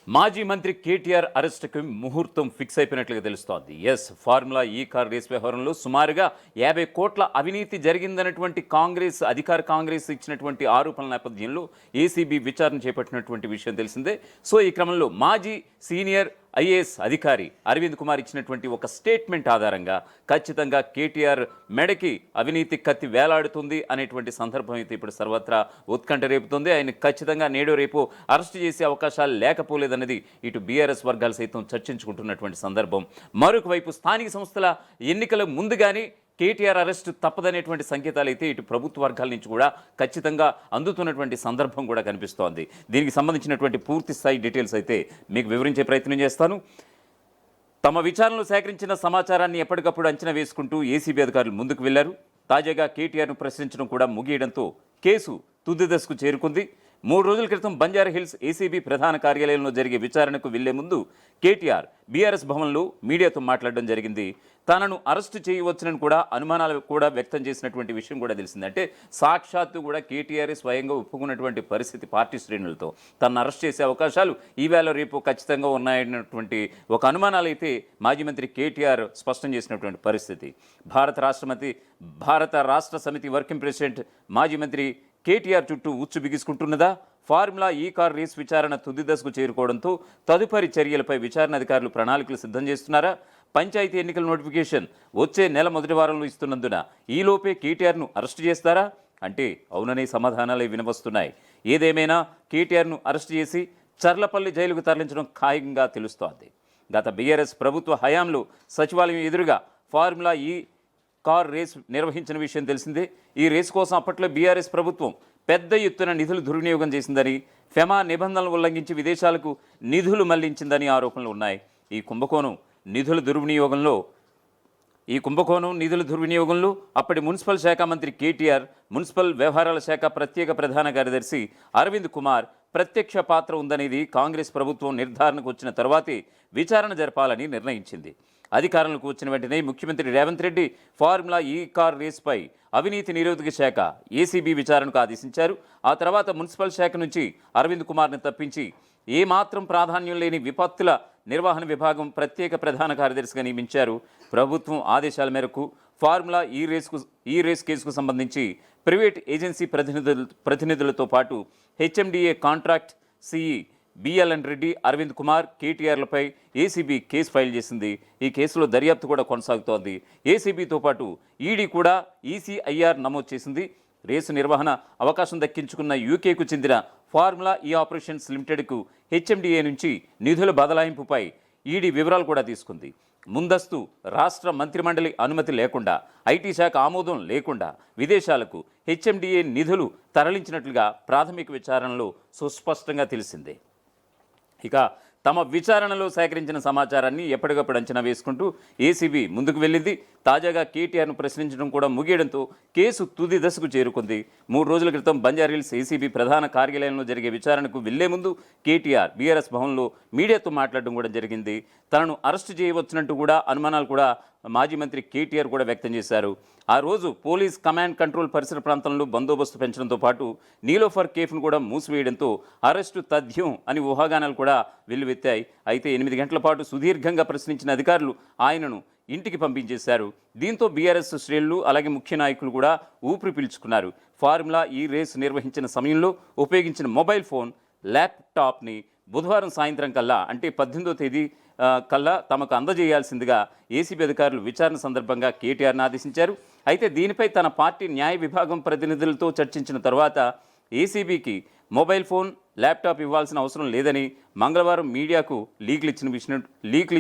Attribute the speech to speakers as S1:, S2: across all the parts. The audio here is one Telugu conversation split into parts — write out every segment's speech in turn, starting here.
S1: మాజీ మంత్రి కేటీఆర్ అరెస్టుకు ముహూర్తం ఫిక్స్ అయిపోయినట్లుగా తెలుస్తోంది. ఫార్ములా ఈ కార్ రేస్ వ్యవహారంలో సుమారుగా 50 కోట్ల అవినీతి జరిగిందన్నటువంటి కాంగ్రెస్ ఇచ్చినటువంటి ఆరోపణల నేపథ్యంలో ఏసీబీ విచారణ చేపట్టినటువంటి విషయం తెలిసిందే. సో ఈ క్రమంలో మాజీ సీనియర్ ఐఏఎస్ అధికారి అరవింద్ కుమార్ ఇచ్చినటువంటి ఒక స్టేట్మెంట్ ఆధారంగా ఖచ్చితంగా కేటీఆర్ మెడకి అవినీతి కత్తి వేలాడుతుంది అనేటువంటి సందర్భం అయితే ఇప్పుడు సర్వత్రా ఉత్కంఠ రేపుతుంది. ఆయన ఖచ్చితంగా నేడు రేపు అరెస్ట్ చేసే అవకాశాలు లేకపోలేదన్నది ఇటు బీఆర్ఎస్ వర్గాలు సైతం చర్చించుకుంటున్నటువంటి సందర్భం. మరొక వైపు స్థానిక సంస్థల ఎన్నికల ముందుగానే కేటీఆర్ అరెస్టు తప్పదనేటువంటి సంకేతాలు అయితే ఇటు ప్రభుత్వ వర్గాల నుంచి కూడా ఖచ్చితంగా అందుతున్నటువంటి సందర్భం కూడా కనిపిస్తోంది. దీనికి సంబంధించినటువంటి పూర్తి స్థాయి డీటెయిల్స్ అయితే మీకు వివరించే ప్రయత్నం చేస్తాను. తమ విచారణలో సేకరించిన సమాచారాన్ని ఎప్పటికప్పుడు అంచనా వేసుకుంటూ ఏసీబీ అధికారులు ముందుకు వెళ్లారు. తాజాగా కేటీఆర్ను ప్రశ్నించడం కూడా ముగియడంతో కేసు తుది దశకు చేరుకుంది. 3 రోజుల క్రితం బంజారాహిల్స్ ఏసీబీ ప్రధాన కార్యాలయంలో జరిగే విచారణకు వెళ్లే ముందు కేటీఆర్ బీఆర్ఎస్ భవన్లో మీడియాతో మాట్లాడడం జరిగింది. తనను అరెస్టు చేయవచ్చునని కూడా అనుమానాలు కూడా వ్యక్తం చేసినటువంటి విషయం కూడా తెలిసింది. అంటే సాక్షాత్తు కూడా కేటీఆర్ స్వయంగా ఒప్పుకున్నటువంటి పరిస్థితి పార్టీ శ్రేణులతో తనను అరెస్ట్ చేసే అవకాశాలు ఈవేళ రేపు ఖచ్చితంగా ఉన్నాయన్నటువంటి ఒక అనుమానాలు అయితే మాజీ మంత్రి కేటీఆర్ స్పష్టం చేసినటువంటి పరిస్థితి. భారత రాష్ట్ర సమితి వర్కింగ్ ప్రెసిడెంట్ మాజీ మంత్రి కేటీఆర్ చుట్టూ ఉచ్చు బిగుసుకుంటున్నదా? ఫార్ములా ఈ కార్ రేస్ విచారణ తుది దశకు చేరుకోవడంతో తదుపరి చర్యలపై విచారణ అధికారులు ప్రణాళికలు సిద్ధం చేస్తున్నారా? పంచాయతీ ఎన్నికల నోటిఫికేషన్ వచ్చే నెల మొదటి వారంలో ఇస్తున్నందున ఈలోపే కేటీఆర్ను అరెస్టు చేస్తారా అంటే అవుననే సమాధానాలే వినవస్తున్నాయి. ఏదేమైనా కేటీఆర్ను అరెస్టు చేసి చర్లపల్లి జైలుకు తరలించడం ఖాయంగా తెలుస్తోంది. గత బీఆర్ఎస్ ప్రభుత్వ హయాంలో సచివాలయం ఎదురుగా ఫార్ములా ఈ కార్ రేస్ నిర్వహించిన విషయం తెలిసిందే. ఈ రేసు కోసం అప్పట్లో బీఆర్ఎస్ ప్రభుత్వం పెద్ద ఎత్తున నిధులు దుర్వినియోగం చేసిందని, ఫెమా నిబంధనలు ఉల్లంఘించి విదేశాలకు నిధులు మళ్లించిందని ఆరోపణలు ఉన్నాయి. ఈ కుంభకోణం నిధుల దుర్వినియోగంలో అప్పటి మున్సిపల్ శాఖ మంత్రి కేటీఆర్, మున్సిపల్ వ్యవహారాల శాఖ ప్రత్యేక ప్రధాన కార్యదర్శి అరవింద్ కుమార్ ప్రత్యక్ష పాత్ర ఉందనేది కాంగ్రెస్ ప్రభుత్వం నిర్ధారణకు వచ్చిన తర్వాతే విచారణ జరపాలని నిర్ణయించింది. అధికారంలోకి వచ్చిన వెంటనే ముఖ్యమంత్రి రేవంత్ రెడ్డి ఫార్ములా ఈ కార్ రేస్పై అవినీతి నిరోధక శాఖ ఏసీబీ విచారణకు ఆదేశించారు. ఆ తర్వాత మున్సిపల్ శాఖ నుంచి అరవింద్ కుమార్ని తప్పించి ఏమాత్రం ప్రాధాన్యం లేని విపత్తుల నిర్వహణ విభాగం ప్రత్యేక ప్రధాన కార్యదర్శిగా నియమించారు. ప్రభుత్వం ఆదేశాల మేరకు ఫార్ములా ఈ రేస్ కేసుకు సంబంధించి ప్రైవేట్ ఏజెన్సీ ప్రతినిధులతో పాటు HMDA contract CE BLN Reddy, Aravind Kumar, కేటీఆర్లపై ఏసీబీ కేసు ఫైల్ చేసింది. ఈ కేసులో దర్యాప్తు కూడా కొనసాగుతోంది. ఏసీబీతో పాటు ఈడీ కూడా ఈసీఐఆర్ నమోదు చేసింది. రేసు నిర్వహణ అవకాశం దక్కించుకున్న యూకేకు చెందిన ఫార్ములా ఈ ఆపరేషన్స్ లిమిటెడ్కు హెచ్ఎండిఏ నుంచి నిధుల బదలాయింపుపై ఈడీ వివరాలు కూడా తీసుకుంది. ముందస్తు రాష్ట్ర మంత్రిమండలి అనుమతి లేకుండా, ఐటీ శాఖ ఆమోదం లేకుండా విదేశాలకు హెచ్ఎండిఏ నిధులు తరలించినట్లుగా ప్రాథమిక విచారణలో సుస్పష్టంగా తెలిసిందే. ఇక తమ విచారణలో సేకరించిన సమాచారాన్ని ఎప్పటికప్పుడు అంచనా వేసుకుంటూ ఏసీబీ ముందుకు వెళ్ళింది. తాజాగా కేటీఆర్ను ప్రశ్నించడం కూడా ముగియడంతో కేసు తుది దశకు చేరుకుంది. 3 రోజుల క్రితం బంజారాహిల్స్ ఏసీబీ ప్రధాన కార్యాలయంలో జరిగే విచారణకు వెళ్లే ముందు కేటీఆర్ బీఆర్ఎస్ భవన్లో మీడియాతో మాట్లాడడం కూడా జరిగింది. తనను అరెస్టు చేయవచ్చునంటూ కూడా అనుమానాలు కూడా మాజీ మంత్రి కేటీఆర్ కూడా వ్యక్తం చేశారు. ఆ రోజు పోలీస్ కమాండ్ కంట్రోల్ పరిసర ప్రాంతంలో బందోబస్తు పెంచడంతో పాటు నీలోఫర్ కేఫ్ను కూడా మూసివేయడంతో అరెస్టు తథ్యం అని ఊహాగానాలు కూడా వెల్లువెత్తాయి. అయితే 8 గంటల పాటు సుదీర్ఘంగా ప్రశ్నించిన అధికారులు ఆయనను ఇంటికి పంపించేశారు. దీంతో బీఆర్ఎస్ శ్రేణులు అలాగే ముఖ్య నాయకులు కూడా ఊపిరి పీల్చుకున్నారు. ఫార్ములా ఈ రేసు నిర్వహించిన సమయంలో ఉపయోగించిన మొబైల్ ఫోన్, ల్యాప్టాప్ని బుధవారం సాయంత్రం కల్లా అంటే 18వ తేదీ కల్లా తమకు అందజేయాల్సిందిగా ఏసీబీ అధికారులు విచారణ సందర్భంగా కేటీఆర్ను ఆదేశించారు. అయితే దీనిపై తన పార్టీ న్యాయ విభాగం ప్రతినిధులతో చర్చించిన తర్వాత ఏసీబీకి మొబైల్ ఫోన్, ల్యాప్టాప్ ఇవ్వాల్సిన అవసరం లేదని మంగళవారం మీడియాకు లీకులు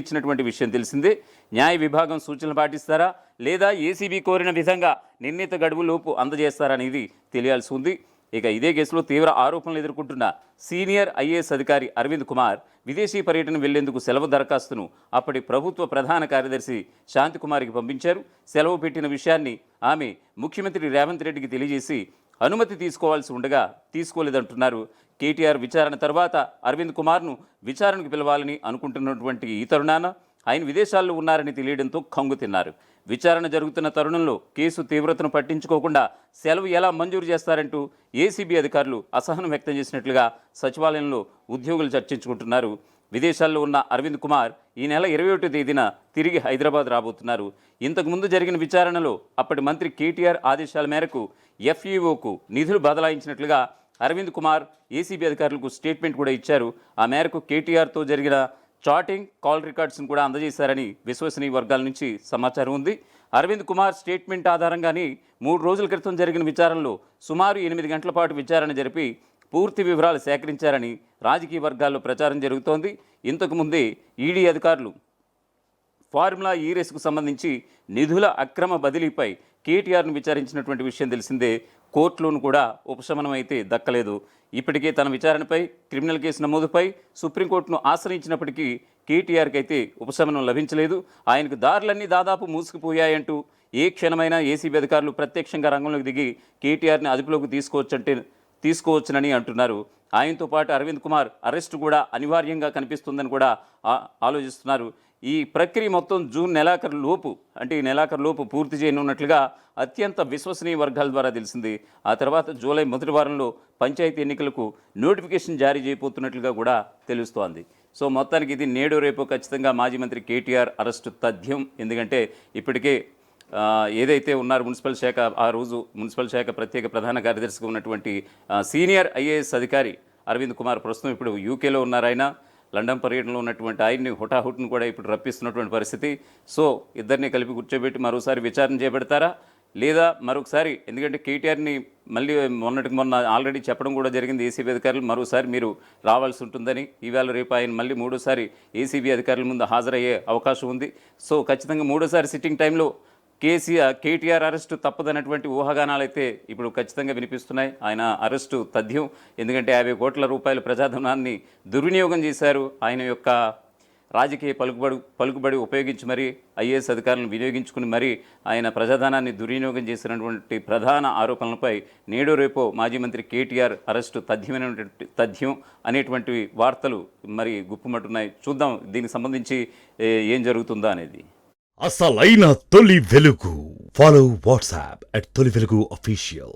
S1: ఇచ్చినటువంటి విషయం తెలిసిందే. న్యాయ విభాగం సూచనలు పాటిస్తారా లేదా ఏసీబీ కోరిన విధంగా నిర్ణీత గడువులోపు అందజేస్తారా అనేది తెలియాల్సి ఉంది. ఇక ఇదే కేసులో తీవ్ర ఆరోపణలు ఎదుర్కొంటున్న సీనియర్ ఐఏఎస్ అధికారి అరవింద్ కుమార్ విదేశీ పర్యటన వెళ్లేందుకు సెలవు దరఖాస్తును అప్పటి ప్రభుత్వ ప్రధాన కార్యదర్శి శాంతికుమారికి పంపించారు. సెలవు పెట్టిన విషయాన్ని ఆమె ముఖ్యమంత్రి రేవంత్ రెడ్డికి తెలియజేసి అనుమతి తీసుకోవాల్సి ఉండగా తీసుకోలేదంటున్నారు. కేటీఆర్ విచారణ తర్వాత అరవింద్ కుమార్ను విచారణకు పిలవాలని అనుకుంటున్నటువంటి ఈ తరుణాన ఆయన విదేశాల్లో ఉన్నారని తెలియడంతో కంగు తిన్నారు. విచారణ జరుగుతున్న తరుణంలో కేసు తీవ్రతను పట్టించుకోకుండా సెలవు ఎలా మంజూరు చేస్తారంటూ ఏసీబీ అధికారులు అసహనం వ్యక్తం చేసినట్లుగా సచివాలయంలో ఉద్యోగులు చర్చించుకుంటున్నారు. విదేశాల్లో ఉన్న అరవింద్ కుమార్ ఈ నెల 21వ తేదీన తిరిగి హైదరాబాద్ రాబోతున్నారు. ఇంతకుముందు జరిగిన విచారణలో అప్పటి మంత్రి కేటీఆర్ ఆదేశాల మేరకు ఎఫ్ఈఓకు నిధులు బదలాయించినట్లుగా అరవింద్ కుమార్ ఏసీబీ అధికారులకు స్టేట్మెంట్ కూడా ఇచ్చారు. ఆ మేరకు కేటీఆర్తో జరిగిన చాటింగ్, కాల్ రికార్డ్స్ను కూడా అందజేశారని విశ్వసనీయ వర్గాల నుంచి సమాచారం ఉంది. అరవింద్ కుమార్ స్టేట్మెంట్ ఆధారంగానే 3 రోజుల క్రితం జరిగిన విచారణలో సుమారు 8 గంటల పాటు విచారణ జరిపి పూర్తి వివరాలు సేకరించారని రాజకీయ వర్గాల్లో ప్రచారం జరుగుతోంది. ఇంతకుముందే ఈడీ అధికారులు ఫార్ములా ఈ రేసుకు సంబంధించి నిధుల అక్రమ బదిలీపై కేటీఆర్ను విచారించినటువంటి విషయం తెలిసిందే. కోర్టులోనూ కూడా ఉపశమనం అయితే దక్కలేదు. ఇప్పటికే తన విచారణపై క్రిమినల్ కేసు నమోదుపై సుప్రీంకోర్టును ఆశ్రయించినప్పటికీ కేటీఆర్కి అయితే ఉపశమనం లభించలేదు. ఆయనకు దారులన్నీ దాదాపు మూసుకుపోయాయంటూ ఏ క్షణమైనా ఏసీబీ అధికారులు ప్రత్యక్షంగా రంగంలోకి దిగి కేటీఆర్ని అదుపులోకి తీసుకోవచ్చునని అంటున్నారు. ఆయనతో పాటు అరవింద్ కుమార్ అరెస్టు కూడా అనివార్యంగా కనిపిస్తుందని కూడా ఆలోచిస్తున్నారు. ఈ ప్రక్రియ మొత్తం జూన్ నెలాఖరు లోపు, అంటే ఈ నెలాఖరు లోపు పూర్తి చేయనున్నట్లుగా అత్యంత విశ్వసనీయ వర్గాల ద్వారా తెలిసింది. ఆ తర్వాత జూలై మొదటి వారంలో పంచాయతీ ఎన్నికలకు నోటిఫికేషన్ జారీ చేయబోతున్నట్లుగా కూడా తెలుస్తోంది. సో మొత్తానికి ఇది నేడు రేపు ఖచ్చితంగా మాజీ మంత్రి కేటీఆర్ అరెస్టు తథ్యం. ఎందుకంటే ఇప్పటికే ఏదైతే ఉన్నారు మున్సిపల్ శాఖ, ఆ రోజు మున్సిపల్ శాఖ ప్రత్యేక ప్రధాన కార్యదర్శిగా ఉన్నటువంటి సీనియర్ ఐఏఎస్ అధికారి అరవింద్ కుమార్ ప్రస్తుతం ఇప్పుడు యూకేలో ఉన్నారు. ఆయన లండన్ పర్యటనలో ఉన్నటువంటి ఆయన్ని హుటాహుట్ను కూడా ఇప్పుడు రప్పిస్తున్నటువంటి పరిస్థితి. సో ఇద్దరిని కలిపి కూర్చోబెట్టి మరోసారి విచారణ చేపడతారా లేదా మరొకసారి, ఎందుకంటే కేటీఆర్ని మళ్ళీ మొన్న ఆల్రెడీ చెప్పడం కూడా జరిగింది ఏసీబీ అధికారులు, మరోసారి మీరు రావాల్సి ఉంటుందని. ఈవేళ రేపు ఆయన మళ్ళీ మూడోసారి ఏసీబీ అధికారుల ముందు హాజరయ్యే అవకాశం ఉంది. సో ఖచ్చితంగా మూడోసారి సిట్టింగ్ టైంలో కేటీఆర్ అరెస్టు తప్పదన్నటువంటి ఊహాగానాలు అయితే ఇప్పుడు ఖచ్చితంగా వినిపిస్తున్నాయి. ఆయన అరెస్టు తథ్యం. ఎందుకంటే 50 కోట్ల రూపాయల ప్రజాధనాన్ని దుర్వినియోగం చేశారు. ఆయన యొక్క రాజకీయ పలుకుబడి ఉపయోగించి మరీ ఐఏఎస్ అధికారులను వినియోగించుకుని మరీ ఆయన ప్రజాధనాన్ని దుర్వినియోగం చేసినటువంటి ప్రధాన ఆరోపణలపై నేడో రేపో మాజీ మంత్రి కేటీఆర్ అరెస్టు తథ్యం అనేటువంటి వార్తలు మరి గుప్పుమంటున్నాయి. చూద్దాం దీనికి సంబంధించి ఏం జరుగుతుందో అనేది.
S2: అసలైన తొలి వెలుగు. ఫాలో వాట్సాప్ @తొలి వెలుగు official.